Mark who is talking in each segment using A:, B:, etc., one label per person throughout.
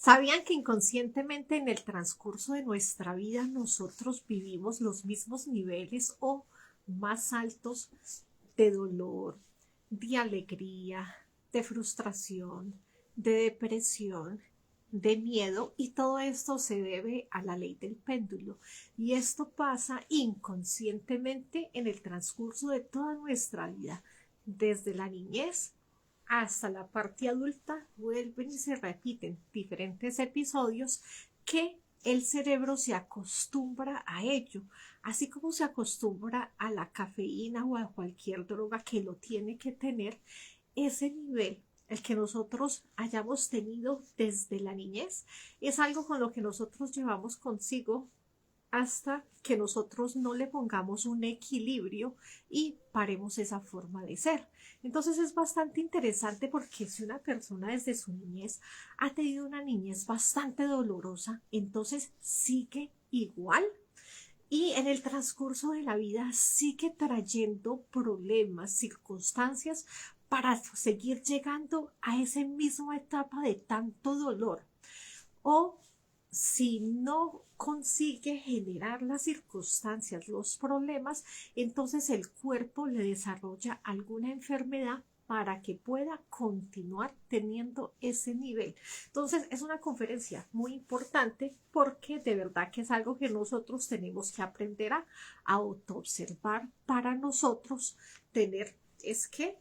A: ¿Sabían que inconscientemente en el transcurso de nuestra vida nosotros vivimos los mismos niveles o más altos de dolor, de alegría, de frustración, de depresión, de miedo? Y todo esto se debe a la ley del péndulo. Y esto pasa inconscientemente en el transcurso de toda nuestra vida, desde la niñez hasta la parte adulta. Vuelven y se repiten diferentes episodios que el cerebro se acostumbra a ello, así como se acostumbra a la cafeína o a cualquier droga que lo tiene que tener. Ese nivel, el que nosotros hayamos tenido desde la niñez, es algo con lo que nosotros llevamos consigo hasta que nosotros no le pongamos un equilibrio y paremos esa forma de ser. Entonces es bastante interesante, porque si una persona desde su niñez ha tenido una niñez bastante dolorosa, entonces sigue igual y en el transcurso de la vida sigue trayendo problemas, circunstancias para seguir llegando a esa misma etapa de tanto dolor. O si no consigue generar las circunstancias, los problemas, entonces el cuerpo le desarrolla alguna enfermedad para que pueda continuar teniendo ese nivel. Entonces es una conferencia muy importante, porque de verdad que es algo que nosotros tenemos que aprender a autoobservar para nosotros tener, es que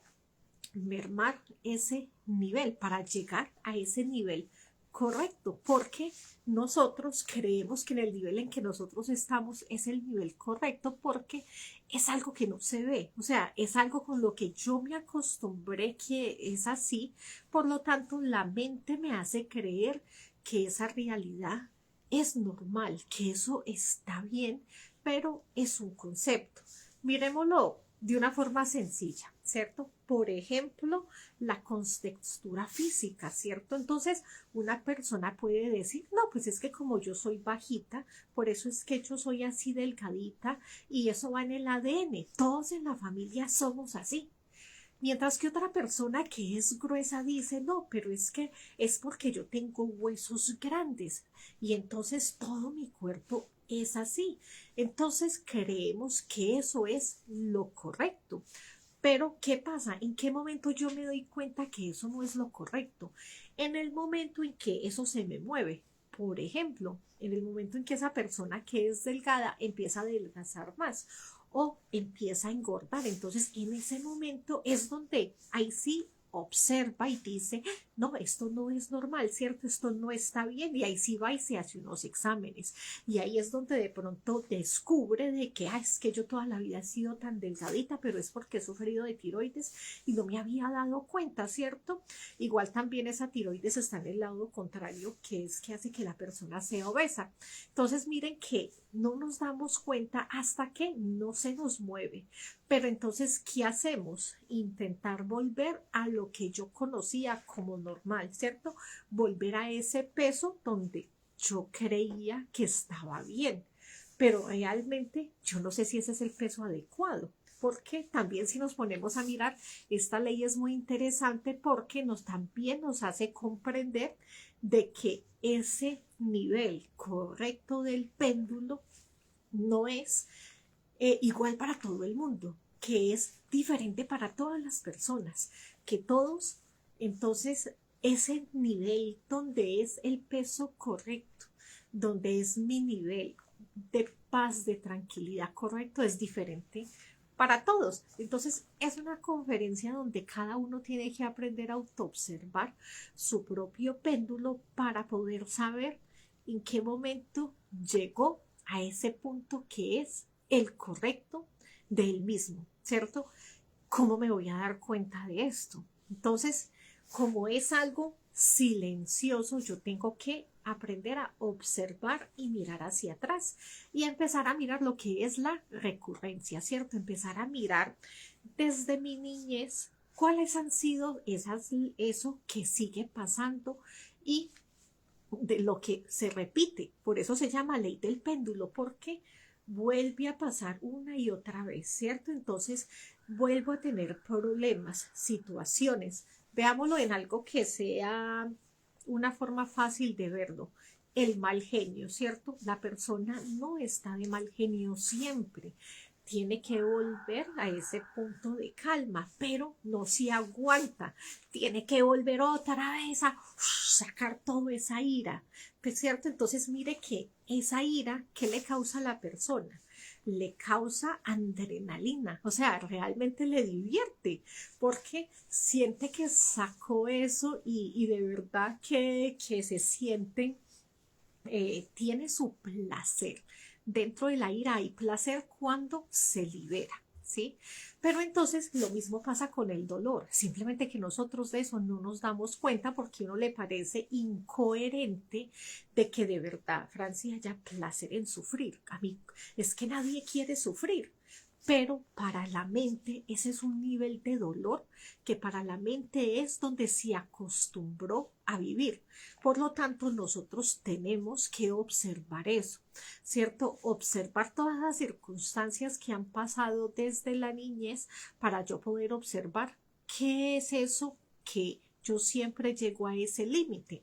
A: mermar ese nivel para llegar a ese nivel correcto, porque nosotros creemos que en el nivel en que nosotros estamos es el nivel correcto, porque es algo que no se ve, o sea, es algo con lo que yo me acostumbré que es así. Por lo tanto, la mente me hace creer que esa realidad es normal, que eso está bien, pero es un concepto. Miremoslo de una forma sencilla, ¿cierto? Por ejemplo, la contextura física, ¿cierto? Entonces, una persona puede decir, no, pues es que como yo soy bajita, por eso es que yo soy así delgadita, y eso va en el ADN. Todos en la familia somos así. Mientras que otra persona que es gruesa dice, no, pero es que es porque yo tengo huesos grandes y entonces todo mi cuerpo es así. Entonces creemos que eso es lo correcto. Pero ¿qué pasa? ¿En qué momento yo me doy cuenta que eso no es lo correcto? En el momento en que eso se me mueve. Por ejemplo, en el momento en que esa persona que es delgada empieza a adelgazar más o empieza a engordar. Entonces, en ese momento es donde ahí sí observa y dice, no, esto no es normal, ¿cierto? Esto no está bien, y ahí sí va y se hace unos exámenes, y ahí es donde de pronto descubre de que, es que yo toda la vida he sido tan delgadita, pero es porque he sufrido de tiroides y no me había dado cuenta, ¿cierto? Igual también esa tiroides está en el lado contrario, que es que hace que la persona sea obesa. Entonces miren que no nos damos cuenta hasta que no se nos mueve. Pero entonces, ¿qué hacemos? Intentar volver a lo que yo conocía como normal, ¿cierto? Volver a ese peso donde yo creía que estaba bien, pero realmente yo no sé si ese es el peso adecuado. Porque también, si nos ponemos a mirar, esta ley es muy interesante, porque también nos hace comprender de que ese nivel correcto del péndulo no es igual para todo el mundo, que es diferente para todas las personas, que todos, entonces, ese nivel donde es el peso correcto, donde es mi nivel de paz, de tranquilidad correcto, es diferente para todos. Entonces es una conferencia donde cada uno tiene que aprender a autoobservar su propio péndulo para poder saber en qué momento llegó a ese punto que es el correcto de él mismo, ¿cierto? ¿Cómo me voy a dar cuenta de esto? Entonces, como es algo silencioso, yo tengo que aprender a observar y mirar hacia atrás y empezar a mirar lo que es la recurrencia, ¿cierto? Empezar a mirar desde mi niñez cuáles han sido eso que sigue pasando y de lo que se repite. Por eso se llama ley del péndulo, porque vuelve a pasar una y otra vez, ¿cierto? Entonces vuelvo a tener problemas, situaciones. Veámoslo en algo que sea una forma fácil de verlo. El mal genio, ¿cierto? La persona no está de mal genio siempre. Tiene que volver a ese punto de calma, pero no se aguanta. Tiene que volver otra vez a sacar toda esa ira, pues, ¿cierto? Entonces mire que esa ira, ¿qué le causa a la persona? Le causa adrenalina, o sea, realmente le divierte, porque siente que sacó eso y de verdad que se siente, tiene su placer. Dentro de la ira hay placer cuando se libera, ¿sí? Pero entonces lo mismo pasa con el dolor, simplemente que nosotros de eso no nos damos cuenta porque a uno le parece incoherente de que de verdad, Francia, haya placer en sufrir. A mí es que nadie quiere sufrir. Pero para la mente ese es un nivel de dolor que para la mente es donde se acostumbró a vivir. Por lo tanto, nosotros tenemos que observar eso, ¿cierto? Observar todas las circunstancias que han pasado desde la niñez para yo poder observar qué es eso que yo siempre llego a ese límite.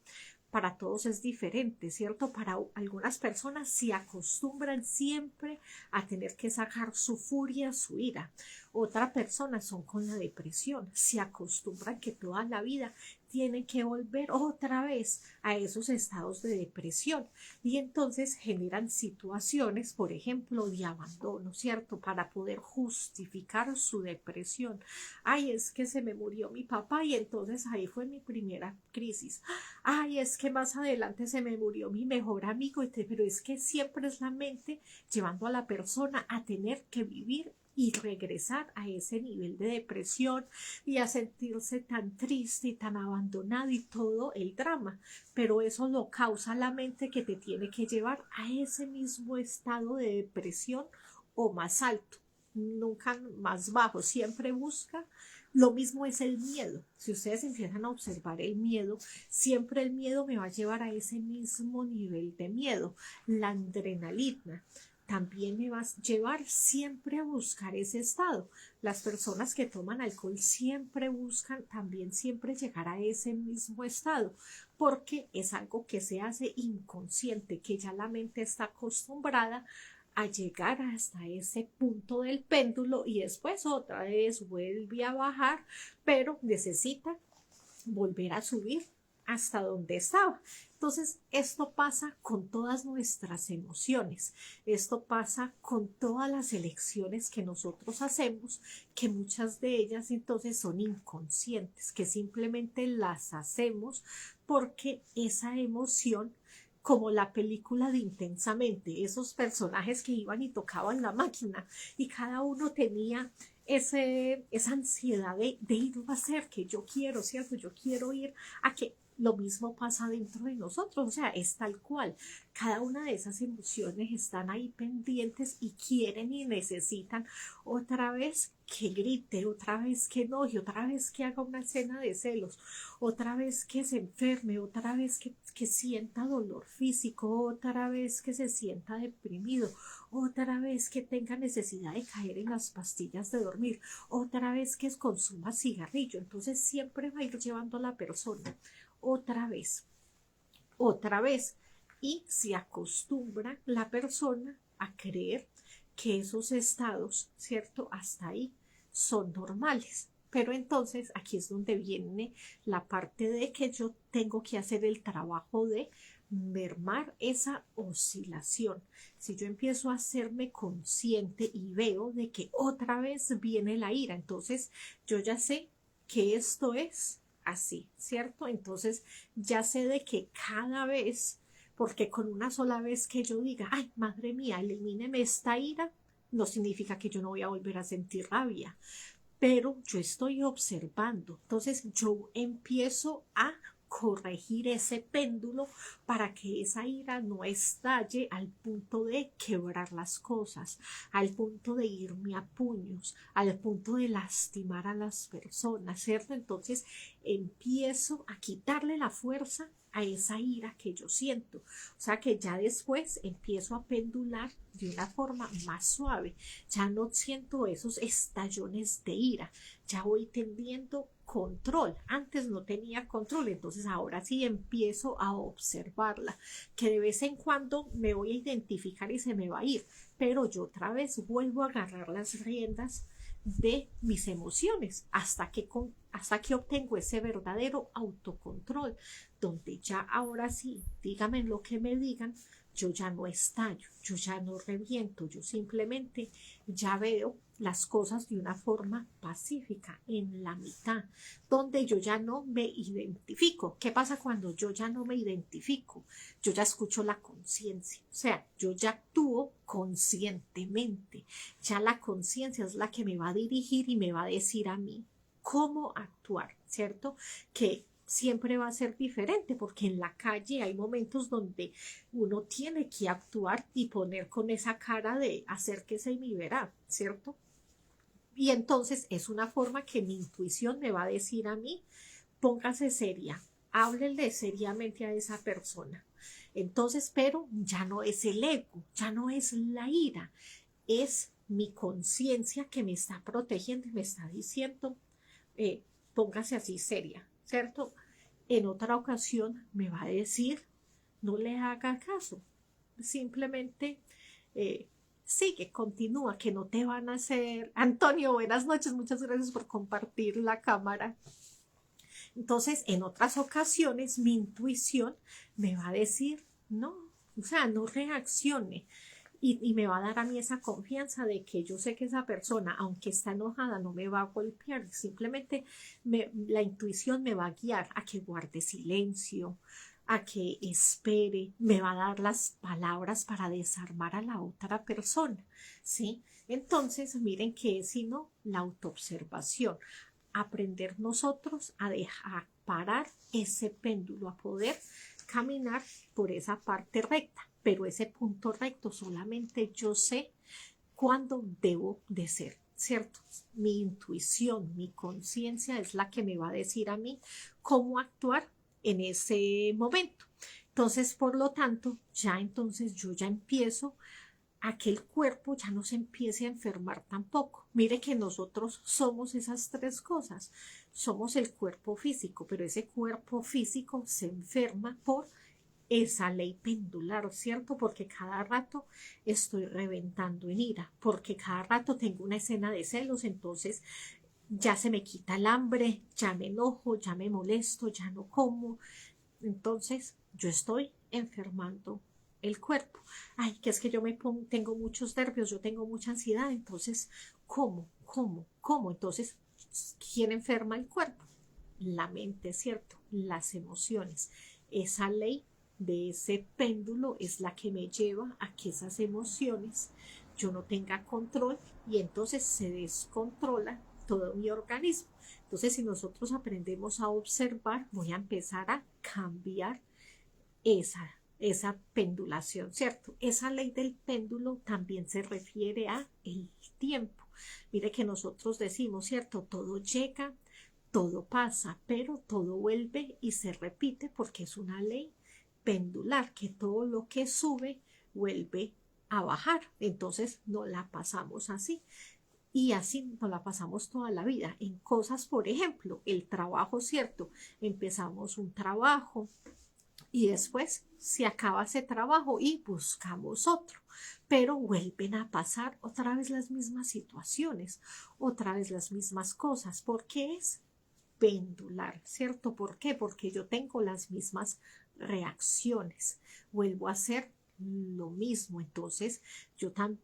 A: Para todos es diferente, ¿cierto? Para algunas personas se acostumbran siempre a tener que sacar su furia, su ira. Otras personas son con la depresión, se acostumbran que toda la vida tienen que volver otra vez a esos estados de depresión y entonces generan situaciones, por ejemplo, de abandono, ¿cierto? Para poder justificar su depresión. Ay, es que se me murió mi papá y entonces ahí fue mi primera crisis. Ay, es que más adelante se me murió mi mejor amigo, pero es que siempre es la mente llevando a la persona a tener que vivir y regresar a ese nivel de depresión y a sentirse tan triste y tan abandonado y todo el drama, pero eso lo causa la mente que te tiene que llevar a ese mismo estado de depresión o más alto, nunca más bajo, siempre busca. Lo mismo es el miedo. Si ustedes empiezan a observar el miedo, siempre el miedo me va a llevar a ese mismo nivel de miedo, la adrenalina también me va a llevar siempre a buscar ese estado. Las personas que toman alcohol siempre buscan también siempre llegar a ese mismo estado, porque es algo que se hace inconsciente, que ya la mente está acostumbrada a llegar hasta ese punto del péndulo y después otra vez vuelve a bajar, pero necesita volver a subir hasta donde estaba. Entonces, esto pasa con todas nuestras emociones, esto pasa con todas las elecciones que nosotros hacemos, que muchas de ellas entonces son inconscientes, que simplemente las hacemos porque esa emoción, como la película de Intensamente, esos personajes que iban y tocaban la máquina y cada uno tenía esa ansiedad de irlo a hacer, que yo quiero, ¿cierto? Yo quiero ir a que lo mismo pasa dentro de nosotros, o sea, es tal cual. Cada una de esas emociones están ahí pendientes y quieren y necesitan otra vez que grite, otra vez que enoje, otra vez que haga una escena de celos, otra vez que se enferme, otra vez que sienta dolor físico, otra vez que se sienta deprimido, otra vez que tenga necesidad de caer en las pastillas de dormir, otra vez que consuma cigarrillo. Entonces siempre va a ir llevando a la persona otra vez, y se acostumbra la persona a creer que esos estados, ¿cierto? Hasta ahí son normales. Pero entonces aquí es donde viene la parte de que yo tengo que hacer el trabajo de mermar esa oscilación. Si yo empiezo a hacerme consciente y veo de que otra vez viene la ira, entonces yo ya sé que esto es así, ¿cierto? Entonces ya sé de que cada vez, porque con una sola vez que yo diga, ay, madre mía, elimíneme esta ira, no significa que yo no voy a volver a sentir rabia, pero yo estoy observando. Entonces yo empiezo a corregir ese péndulo para que esa ira no estalle al punto de quebrar las cosas, al punto de irme a puños, al punto de lastimar a las personas, ¿cierto? Entonces empiezo a quitarle la fuerza a esa ira que yo siento, o sea que ya después empiezo a pendular de una forma más suave, ya no siento esos estallones de ira, ya voy tendiendo control. Antes no tenía control, entonces ahora sí empiezo a observarla, que de vez en cuando me voy a identificar y se me va a ir, pero yo otra vez vuelvo a agarrar las riendas de mis emociones hasta que obtengo ese verdadero autocontrol, donde ya ahora sí, díganme lo que me digan, yo ya no estallo, yo ya no reviento, yo simplemente ya veo las cosas de una forma pacífica, en la mitad, donde yo ya no me identifico. ¿Qué pasa cuando yo ya no me identifico? Yo ya escucho la conciencia, o sea, yo ya actúo conscientemente. Ya la conciencia es la que me va a dirigir y me va a decir a mí cómo actuar, ¿cierto? Que siempre va a ser diferente porque en la calle hay momentos donde uno tiene que actuar y poner con esa cara de acérquese y me verá, ¿cierto? Y entonces es una forma que mi intuición me va a decir a mí, póngase seria, háblele seriamente a esa persona. Entonces, pero ya no es el ego, ya no es la ira, es mi conciencia que me está protegiendo y me está diciendo, póngase así seria, ¿cierto? En otra ocasión me va a decir, no le haga caso, simplemente sigue, continúa, que no te van a hacer. Antonio, buenas noches, muchas gracias por compartir la cámara. Entonces, en otras ocasiones, mi intuición me va a decir, no, o sea, no reaccione. Y me va a dar a mí esa confianza de que yo sé que esa persona, aunque está enojada, no me va a golpear. Simplemente la intuición me va a guiar a que guarde silencio, a que espere, me va a dar las palabras para desarmar a la otra persona, ¿sí? Entonces, miren que es sino la autoobservación, aprender nosotros a dejar parar ese péndulo, a poder caminar por esa parte recta, pero ese punto recto solamente yo sé cuándo debo de ser, ¿cierto? Mi intuición, mi conciencia es la que me va a decir a mí cómo actuar en ese momento. Entonces, por lo tanto, ya entonces yo ya empiezo a que el cuerpo ya no se empiece a enfermar tampoco. Mire que nosotros somos esas tres cosas. Somos el cuerpo físico, pero ese cuerpo físico se enferma por esa ley pendular, ¿cierto? Porque cada rato estoy reventando en ira, porque cada rato tengo una escena de celos, entonces ya se me quita el hambre, ya me enojo, ya me molesto, ya no como, entonces yo estoy enfermando el cuerpo. Ay, que es que yo tengo muchos nervios, yo tengo mucha ansiedad, entonces, ¿cómo? Entonces, ¿quién enferma el cuerpo? La mente, ¿cierto? Las emociones. Esa ley de ese péndulo es la que me lleva a que esas emociones yo no tenga control y entonces se descontrola todo mi organismo. Entonces, si nosotros aprendemos a observar, voy a empezar a cambiar esa pendulación, ¿cierto? Esa ley del péndulo también se refiere a el tiempo. Mire que nosotros decimos, ¿cierto? Todo llega, todo pasa, pero todo vuelve y se repite porque es una ley pendular, que todo lo que sube vuelve a bajar. Entonces no la pasamos así. Y así nos la pasamos toda la vida en cosas, por ejemplo, el trabajo, ¿cierto? Empezamos un trabajo y después se acaba ese trabajo y buscamos otro, pero vuelven a pasar otra vez las mismas situaciones, otra vez las mismas cosas, porque es pendular, ¿cierto? ¿Por qué? Porque yo tengo las mismas reacciones, vuelvo a hacer lo mismo, entonces yo tan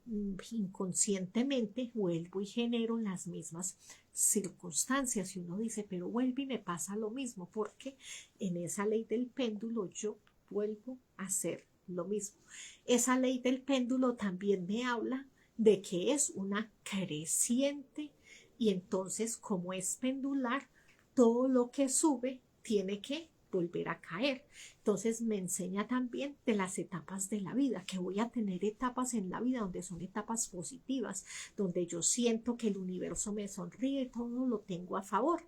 A: inconscientemente vuelvo y genero las mismas circunstancias y uno dice, pero vuelve y me pasa lo mismo, porque en esa ley del péndulo yo vuelvo a hacer lo mismo. Esa ley del péndulo también me habla de que es una creciente y entonces como es pendular, todo lo que sube tiene que volver a caer. Entonces me enseña también de las etapas de la vida, que voy a tener etapas en la vida donde son etapas positivas, donde yo siento que el universo me sonríe y todo lo tengo a favor,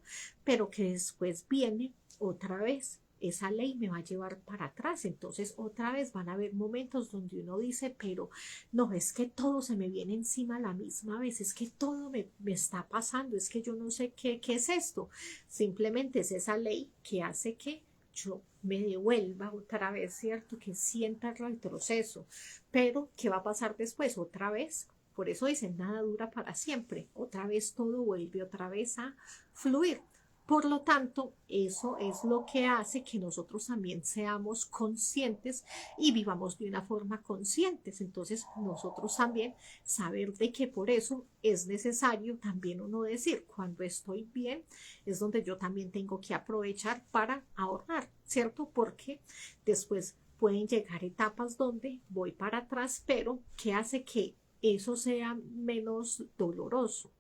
A: pero que después viene otra vez esa ley me va a llevar para atrás. Entonces otra vez van a haber momentos donde uno dice, pero no, es que todo se me viene encima a la misma vez, es que todo me está pasando, es que yo no sé qué es esto. Simplemente es esa ley que hace que yo me devuelva otra vez, ¿cierto? Que sienta el retroceso. Pero, ¿qué va a pasar después? Otra vez. Por eso dicen, nada dura para siempre. Otra vez todo vuelve otra vez a fluir. Por lo tanto, eso es lo que hace que nosotros también seamos conscientes y vivamos de una forma consciente. Entonces, nosotros también saber de que por eso es necesario también uno decir, cuando estoy bien, es donde yo también tengo que aprovechar para ahorrar, ¿cierto? Porque después pueden llegar etapas donde voy para atrás, pero ¿qué hace que eso sea menos doloroso?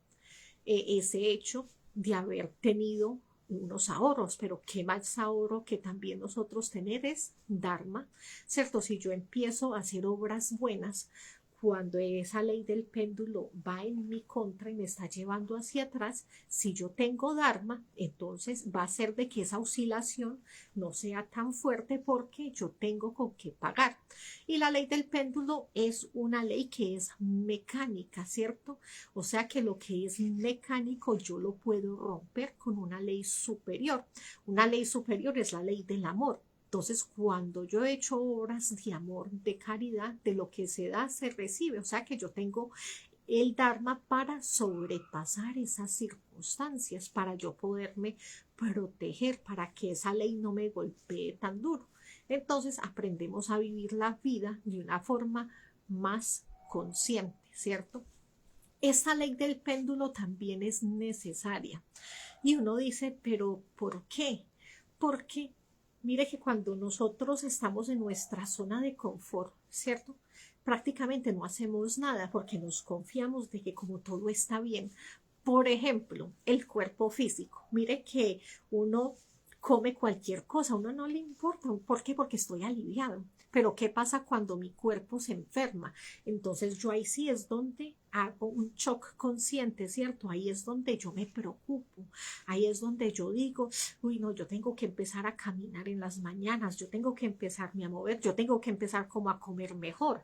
A: Ese hecho de haber tenido unos ahorros, pero qué más ahorro que también nosotros tener es Dharma, ¿cierto? Si yo empiezo a hacer obras buenas, cuando esa ley del péndulo va en mi contra y me está llevando hacia atrás, si yo tengo Dharma, entonces va a ser de que esa oscilación no sea tan fuerte porque yo tengo con qué pagar. Y la ley del péndulo es una ley que es mecánica, ¿cierto? O sea que lo que es mecánico yo lo puedo romper con una ley superior. Una ley superior es la ley del amor. Entonces, cuando yo he hecho obras de amor, de caridad, de lo que se da, se recibe. O sea que yo tengo el Dharma para sobrepasar esas circunstancias, para yo poderme proteger, para que esa ley no me golpee tan duro. Entonces, aprendemos a vivir la vida de una forma más consciente, ¿cierto? Esta ley del péndulo también es necesaria. Y uno dice, pero ¿por qué? Porque mire que cuando nosotros estamos en nuestra zona de confort, ¿cierto? Prácticamente no hacemos nada porque nos confiamos de que como todo está bien. Por ejemplo, el cuerpo físico. Mire que uno come cualquier cosa, a uno no le importa. ¿Por qué? Porque estoy aliviado. Pero ¿qué pasa cuando mi cuerpo se enferma? Entonces yo ahí sí es donde hago un shock consciente, ¿cierto? Ahí es donde yo me preocupo, ahí es donde yo digo, uy, no, yo tengo que empezar a caminar en las mañanas, yo tengo que empezarme a mover, yo tengo que empezar como a comer mejor.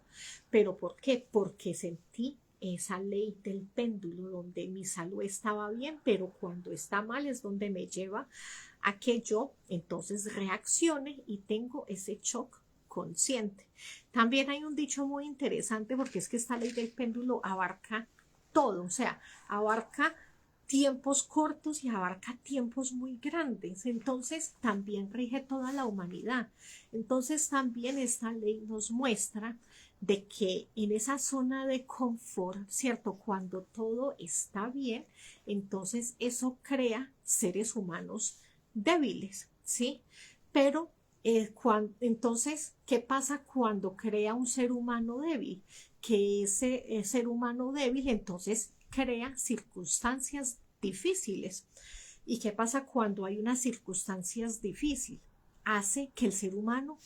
A: ¿Pero por qué? Porque sentí esa ley del péndulo donde mi salud estaba bien, pero cuando está mal es donde me lleva a que yo entonces reaccione y tengo ese shock consciente. También hay un dicho muy interesante porque es que esta ley del péndulo abarca todo, o sea, abarca tiempos cortos y abarca tiempos muy grandes. Entonces también rige toda la humanidad. Entonces también esta ley nos muestra de que en esa zona de confort, ¿cierto? Cuando todo está bien, entonces eso crea seres humanos débiles, ¿sí? Pero entonces, ¿qué pasa cuando crea un ser humano débil? Que ese ser humano débil entonces crea circunstancias difíciles. ¿Y qué pasa cuando hay unas circunstancias difíciles? Hace que el ser humano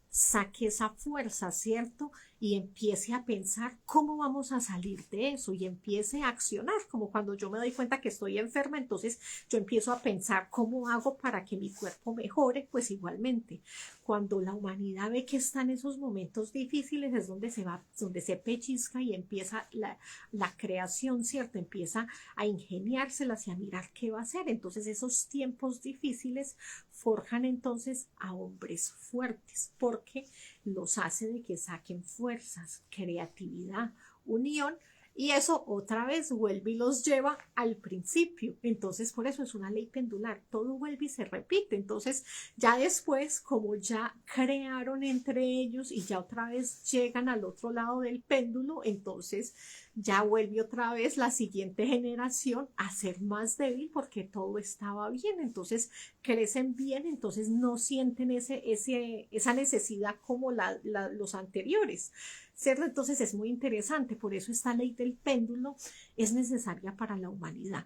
A: saque esa fuerza, ¿cierto? Y empiece a pensar cómo vamos a salir de eso y empiece a accionar, como cuando yo me doy cuenta que estoy enferma, entonces yo empiezo a pensar cómo hago para que mi cuerpo mejore, pues igualmente. Cuando la humanidad ve que está en esos momentos difíciles es donde se va, donde se pellizca y empieza la creación, ¿cierto? Empieza a ingeniárselas y a mirar qué va a hacer. Entonces esos tiempos difíciles forjan entonces a hombres fuertes porque los hace de que saquen fuerzas, creatividad, unión y eso otra vez vuelve y los lleva al principio. Entonces por eso es una ley pendular, todo vuelve y se repite. Entonces ya después, como ya crearon entre ellos y ya otra vez llegan al otro lado del péndulo, entonces ya vuelve otra vez la siguiente generación a ser más débil porque todo estaba bien, entonces crecen bien, entonces no sienten esa necesidad como los anteriores, ¿cierto? Entonces es muy interesante, por eso esta ley del péndulo es necesaria para la humanidad,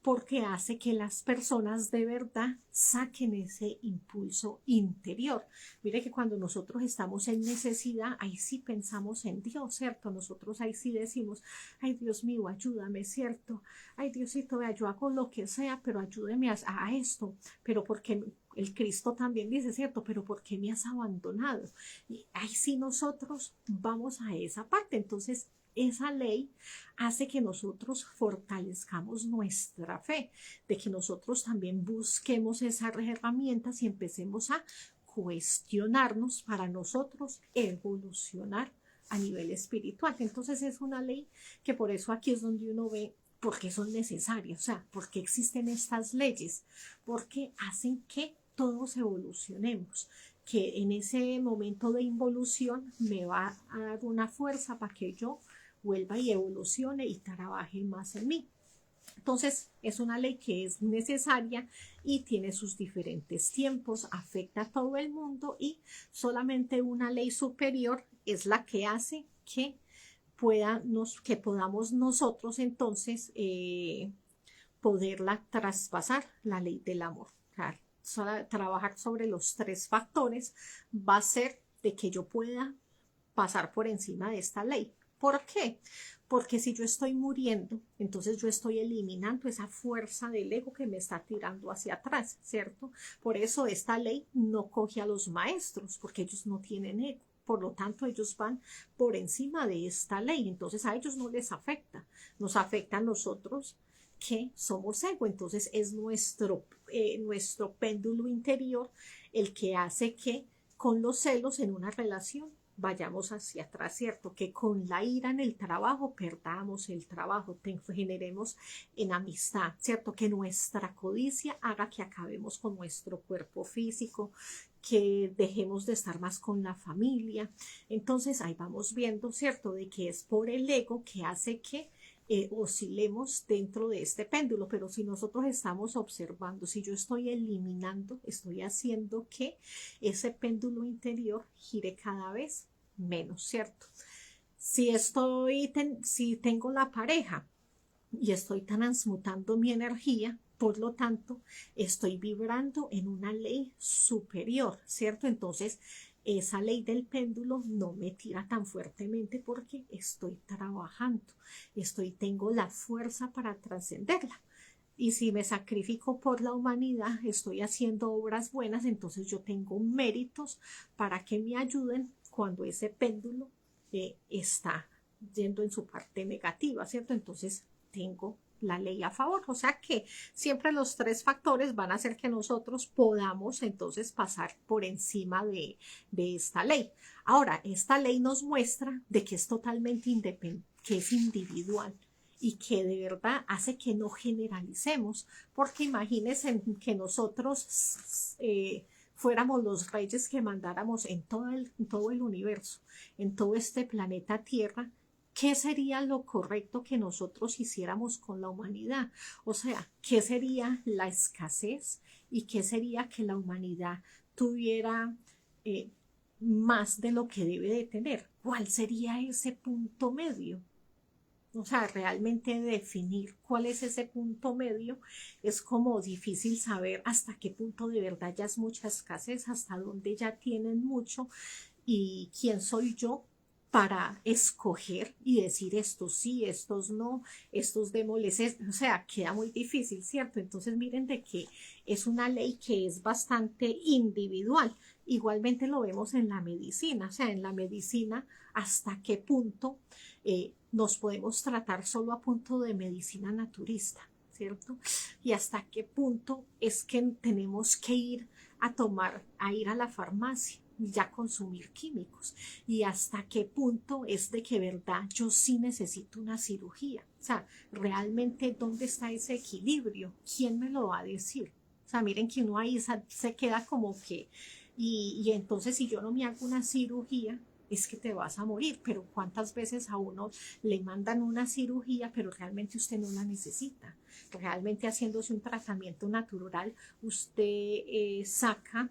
A: porque hace que las personas de verdad saquen ese impulso interior. Mire que cuando nosotros estamos en necesidad, ahí sí pensamos en Dios, ¿cierto? Nosotros ahí sí decimos, ay Dios mío, ayúdame, ¿cierto? Ay Diosito, vea, yo hago lo que sea, pero ayúdeme a esto, pero porque el Cristo también dice, ¿cierto? Pero ¿por qué me has abandonado? Y ahí sí nosotros vamos a esa parte. Entonces, esa ley hace que nosotros fortalezcamos nuestra fe, de que nosotros también busquemos esas herramientas y empecemos a cuestionarnos para nosotros evolucionar a nivel espiritual. Entonces es una ley que por eso aquí es donde uno ve por qué son necesarias, o sea, por qué existen estas leyes, porque hacen que todos evolucionemos, que en ese momento de involución me va a dar una fuerza para que yo vuelva y evolucione y trabaje más en mí. Entonces, es una ley que es necesaria y tiene sus diferentes tiempos, afecta a todo el mundo y solamente una ley superior es la que hace que que podamos nosotros entonces poderla traspasar, la ley del amor. O sea, trabajar sobre los tres factores va a ser de que yo pueda pasar por encima de esta ley. ¿Por qué? Porque si yo estoy muriendo, entonces yo estoy eliminando esa fuerza del ego que me está tirando hacia atrás, ¿cierto? Por eso esta ley no coge a los maestros, porque ellos no tienen ego. Por lo tanto, ellos van por encima de esta ley. Entonces, a ellos no les afecta. Nos afecta a nosotros que somos ego. Entonces, es nuestro péndulo interior el que hace que con los celos en una relación vayamos hacia atrás, ¿cierto? Que con la ira en el trabajo perdamos el trabajo, generemos en amistad, ¿cierto? Que nuestra codicia haga que acabemos con nuestro cuerpo físico, que dejemos de estar más con la familia. Entonces ahí vamos viendo, ¿cierto? De que es por el ego que hace que oscilemos dentro de este péndulo, pero si nosotros estamos observando, si yo estoy eliminando, estoy haciendo que ese péndulo interior gire cada vez menos, ¿cierto? Si tengo la pareja y estoy transmutando mi energía, por lo tanto, estoy vibrando en una ley superior, ¿cierto? Entonces, esa ley del péndulo no me tira tan fuertemente porque estoy trabajando, tengo la fuerza para trascenderla. Y si me sacrifico por la humanidad, estoy haciendo obras buenas, entonces yo tengo méritos para que me ayuden cuando ese péndulo está yendo en su parte negativa, ¿cierto? Entonces tengo la ley a favor, o sea que siempre los tres factores van a hacer que nosotros podamos entonces pasar por encima de esta ley. Ahora, esta ley nos muestra de que es totalmente independiente, que es individual y que de verdad hace que no generalicemos, porque imagínense que nosotros fuéramos los reyes que mandáramos en todo el universo, en todo este planeta Tierra. ¿Qué sería lo correcto que nosotros hiciéramos con la humanidad? O sea, ¿qué sería la escasez y qué sería que la humanidad tuviera más de lo que debe de tener? ¿Cuál sería ese punto medio? O sea, realmente definir cuál es ese punto medio es como difícil saber hasta qué punto de verdad ya es mucha escasez, hasta dónde ya tienen mucho y quién soy yo para escoger y decir estos sí, estos no, estos démosles, o sea, queda muy difícil, ¿cierto? Entonces miren de que es una ley que es bastante individual. Igualmente lo vemos en la medicina, o sea, en la medicina hasta qué punto nos podemos tratar solo a punto de medicina naturista, ¿cierto? Y hasta qué punto es que tenemos que ir a ir a la farmacia ya consumir químicos y hasta qué punto es de que verdad yo sí necesito una cirugía, o sea, realmente dónde está ese equilibrio, quién me lo va a decir, o sea, miren que uno ahí se queda como que y entonces si yo no me hago una cirugía es que te vas a morir, pero cuántas veces a uno le mandan una cirugía pero realmente usted no la necesita, realmente haciéndose un tratamiento natural usted saca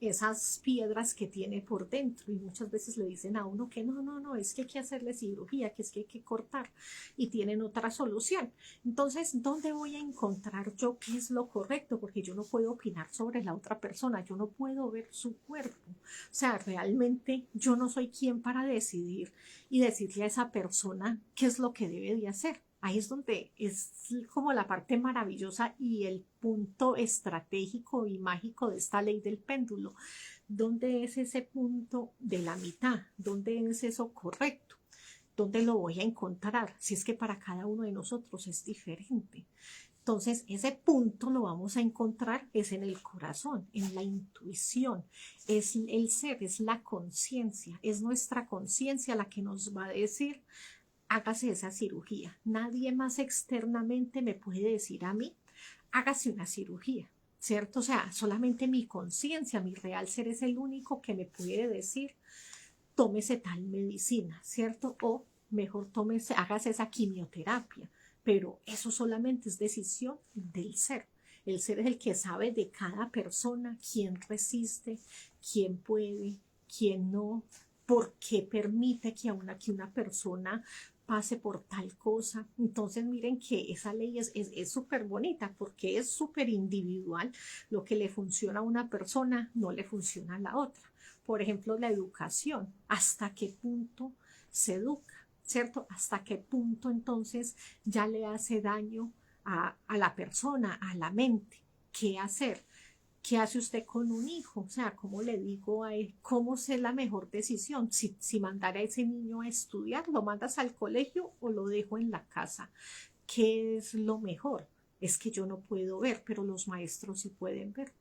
A: esas piedras que tiene por dentro y muchas veces le dicen a uno que no, es que hay que hacerle cirugía, que es que hay que cortar y tienen otra solución. Entonces, ¿dónde voy a encontrar yo qué es lo correcto? Porque yo no puedo opinar sobre la otra persona, yo no puedo ver su cuerpo. O sea, realmente yo no soy quien para decidir y decirle a esa persona qué es lo que debe de hacer. Ahí es donde es como la parte maravillosa y el punto estratégico y mágico de esta ley del péndulo. ¿Dónde es ese punto de la mitad? ¿Dónde es eso correcto? ¿Dónde lo voy a encontrar? Si es que para cada uno de nosotros es diferente. Entonces, ese punto lo vamos a encontrar es en el corazón, en la intuición, es el ser, es la conciencia, es nuestra conciencia la que nos va a decir, hágase esa cirugía. Nadie más externamente me puede decir a mí, hágase una cirugía, ¿cierto? O sea, solamente mi conciencia, mi real ser es el único que me puede decir, tómese tal medicina, ¿cierto? O mejor tómese, hágase esa quimioterapia. Pero eso solamente es decisión del ser. El ser es el que sabe de cada persona quién resiste, quién puede, quién no, por qué permite que una persona pase por tal cosa. Entonces miren que esa ley es súper bonita porque es súper individual. Lo que le funciona a una persona no le funciona a la otra. Por ejemplo, la educación, hasta qué punto se educa, ¿cierto? Hasta qué punto entonces ya le hace daño a la persona, a la mente. ¿Qué hacer? ¿Qué hace usted con un hijo? O sea, ¿cómo le digo a él? ¿Cómo es la mejor decisión? Si mandar a ese niño a estudiar, ¿lo mandas al colegio o lo dejo en la casa? ¿Qué es lo mejor? Es que yo no puedo ver, pero los maestros sí pueden ver.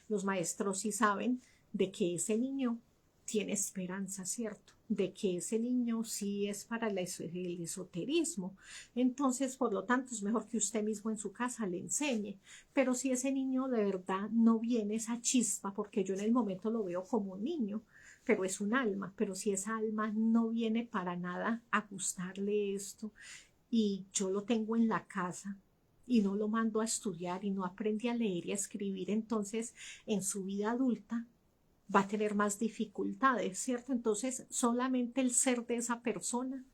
A: Los maestros sí saben de que ese niño tiene esperanza, ¿cierto? De que ese niño sí es para el esoterismo. Entonces, por lo tanto, es mejor que usted mismo en su casa le enseñe. Pero si ese niño de verdad no viene esa chispa, porque yo en el momento lo veo como un niño, pero es un alma, pero si esa alma no viene para nada a gustarle esto y yo lo tengo en la casa y no lo mando a estudiar y no aprende a leer y a escribir, entonces en su vida adulta va a tener más dificultades, ¿cierto? Entonces solamente el ser de esa persona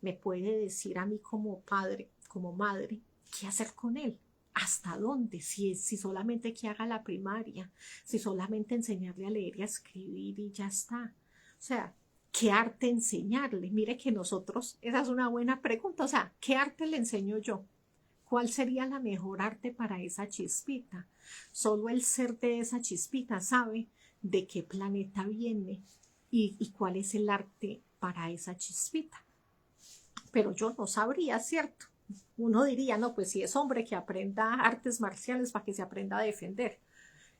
A: me puede decir a mí como padre, como madre, qué hacer con él. ¿Hasta dónde? Si solamente que haga la primaria, si solamente enseñarle a leer y a escribir y ya está. O sea, ¿qué arte enseñarle? Mire que nosotros, esa es una buena pregunta, o sea, ¿qué arte le enseño yo? ¿Cuál sería la mejor arte para esa chispita? Solo el ser de esa chispita sabe de qué planeta viene y cuál es el arte para esa chispita. Pero yo no sabría, ¿cierto? Uno diría, no, pues si es hombre que aprenda artes marciales para que se aprenda a defender.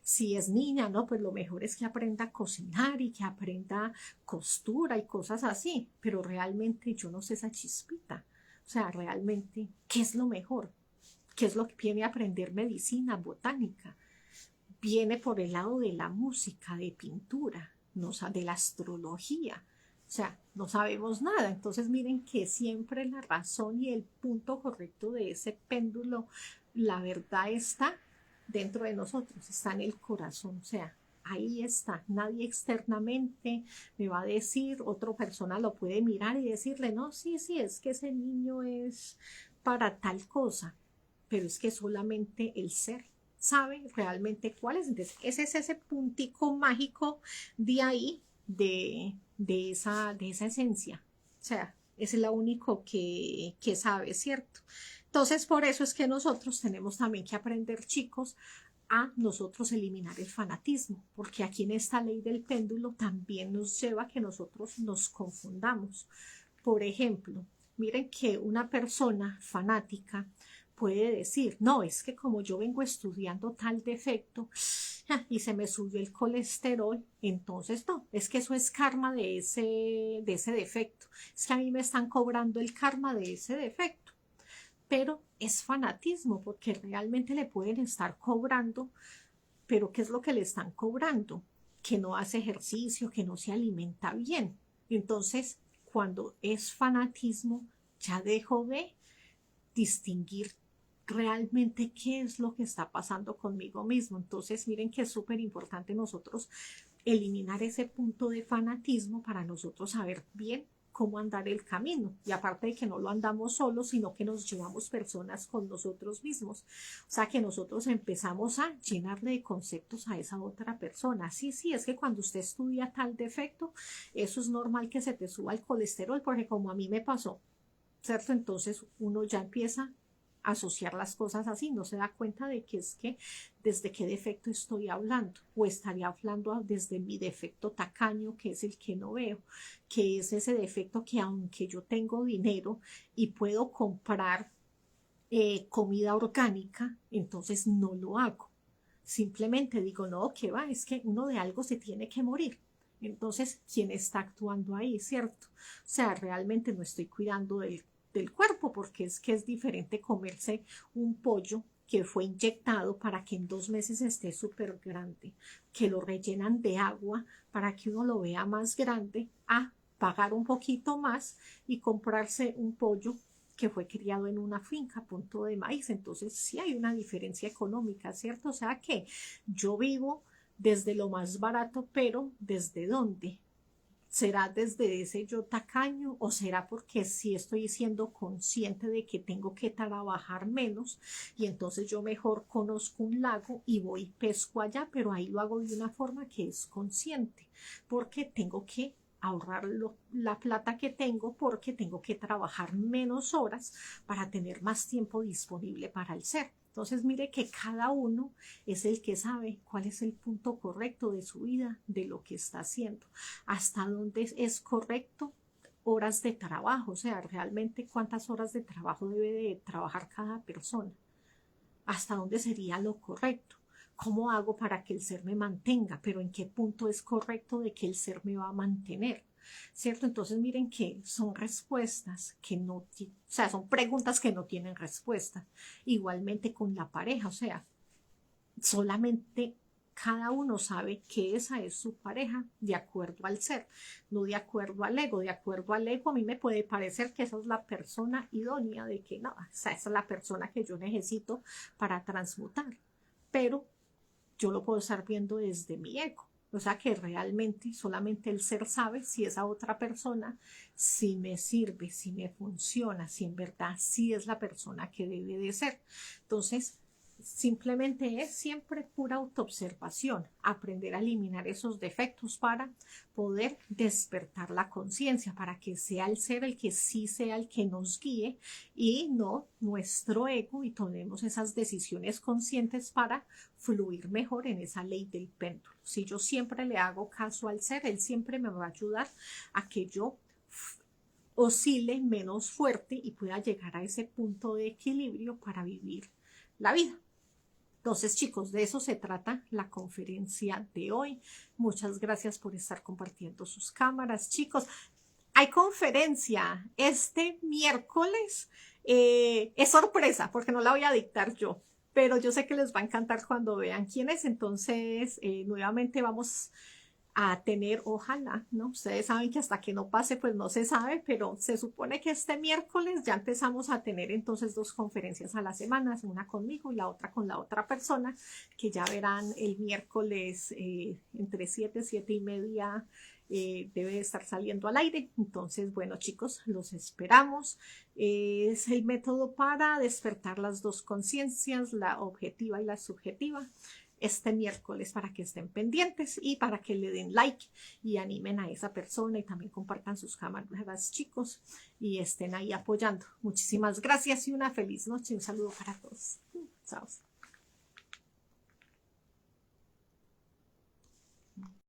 A: Si es niña, no, pues lo mejor es que aprenda a cocinar y que aprenda costura y cosas así. Pero realmente yo no sé esa chispita. O sea, realmente, ¿qué es lo mejor? ¿Qué es lo que viene a aprender medicina, botánica? Viene por el lado de la música, de pintura, no, de la astrología. O sea, no sabemos nada. Entonces miren que siempre la razón y el punto correcto de ese péndulo, la verdad está dentro de nosotros, está en el corazón. O sea, ahí está. Nadie externamente me va a decir, otra persona lo puede mirar y decirle, no, sí, sí, es que ese niño es para tal cosa, pero es que solamente el ser sabe realmente cuál es. Entonces, ese es ese puntico mágico de ahí, de esa esencia. O sea, es lo único que sabe, ¿cierto? Entonces, por eso es que nosotros tenemos también que aprender, chicos, a nosotros eliminar el fanatismo, porque aquí en esta ley del péndulo también nos lleva a que nosotros nos confundamos. Por ejemplo, miren que una persona fanática puede decir, no, es que como yo vengo estudiando tal defecto y se me subió el colesterol, entonces no, es que eso es karma de ese defecto, es que a mí me están cobrando el karma de ese defecto, pero es fanatismo porque realmente le pueden estar cobrando, pero ¿qué es lo que le están cobrando? Que no hace ejercicio, que no se alimenta bien. Entonces, cuando es fanatismo, ya dejo de distinguir realmente qué es lo que está pasando conmigo mismo. Entonces, miren que es súper importante nosotros eliminar ese punto de fanatismo para nosotros saber bien cómo andar el camino. Y aparte de que no lo andamos solos, sino que nos llevamos personas con nosotros mismos. O sea, que nosotros empezamos a llenarle de conceptos a esa otra persona. Sí, sí, es que cuando usted estudia tal defecto, eso es normal que se te suba el colesterol, porque como a mí me pasó, ¿cierto? Entonces uno ya empieza a asociar las cosas así, no se da cuenta de que es que desde qué defecto estoy hablando, o estaría hablando desde mi defecto tacaño, que es el que no veo, que es ese defecto que aunque yo tengo dinero y puedo comprar comida orgánica, entonces no lo hago. Simplemente digo, no, ¿qué va? Es que uno de algo se tiene que morir. Entonces, ¿quién está actuando ahí, cierto? O sea, realmente no estoy cuidando del cuerpo porque es que es diferente comerse un pollo que fue inyectado para que en 2 meses esté súper grande, que lo rellenan de agua para que uno lo vea más grande, a pagar un poquito más y comprarse un pollo que fue criado en una finca a punto de maíz. Entonces sí hay una diferencia económica, ¿cierto? O sea que yo vivo desde lo más barato, pero ¿desde dónde? ¿Será desde ese yo tacaño o será porque sí estoy siendo consciente de que tengo que trabajar menos y entonces yo mejor conozco un lago y voy y pesco allá, pero ahí lo hago de una forma que es consciente, porque tengo que ahorrar la plata que tengo porque tengo que trabajar menos horas para tener más tiempo disponible para el ser. Entonces, mire que cada uno es el que sabe cuál es el punto correcto de su vida, de lo que está haciendo, hasta dónde es correcto horas de trabajo, o sea, realmente cuántas horas de trabajo debe de trabajar cada persona, hasta dónde sería lo correcto. ¿Cómo hago para que el ser me mantenga? Pero ¿en qué punto es correcto de que el ser me va a mantener? ¿Cierto? Entonces miren que son respuestas que no, o sea, son preguntas que no tienen respuesta. Igualmente con la pareja, o sea, solamente cada uno sabe que esa es su pareja de acuerdo al ser, no de acuerdo al ego. De acuerdo al ego, a mí me puede parecer que esa es la persona idónea, de que no, o sea, esa es la persona que yo necesito para transmutar, pero yo lo puedo estar viendo desde mi ego. O sea que realmente solamente el ser sabe si esa otra persona, si me sirve, si me funciona, si en verdad sí es la persona que debe de ser. Entonces, simplemente es siempre pura autoobservación, aprender a eliminar esos defectos para poder despertar la conciencia, para que sea el ser el que sí sea el que nos guíe y no nuestro ego, y tomemos esas decisiones conscientes para fluir mejor en esa ley del péndulo. Si yo siempre le hago caso al ser, él siempre me va a ayudar a que yo oscile menos fuerte y pueda llegar a ese punto de equilibrio para vivir la vida. Entonces, chicos, de eso se trata la conferencia de hoy. Muchas gracias por estar compartiendo sus cámaras, chicos. Hay conferencia este miércoles. Es sorpresa porque no la voy a dictar yo, pero yo sé que les va a encantar cuando vean quién es. Entonces, nuevamente vamos a tener, ojalá, ¿no? Ustedes saben que hasta que no pase, pues no se sabe, pero se supone que este miércoles ya empezamos a tener entonces 2 conferencias a la semana, una conmigo y la otra con la otra persona, que ya verán el miércoles entre 7, 7:30. Debe de estar saliendo al aire. Entonces, bueno, chicos, los esperamos. Es el método para despertar las dos conciencias, la objetiva y la subjetiva, este miércoles, para que estén pendientes y para que le den like y animen a esa persona y también compartan sus cámaras, chicos, y estén ahí apoyando. Muchísimas gracias y una feliz noche. Un saludo para todos. Chao.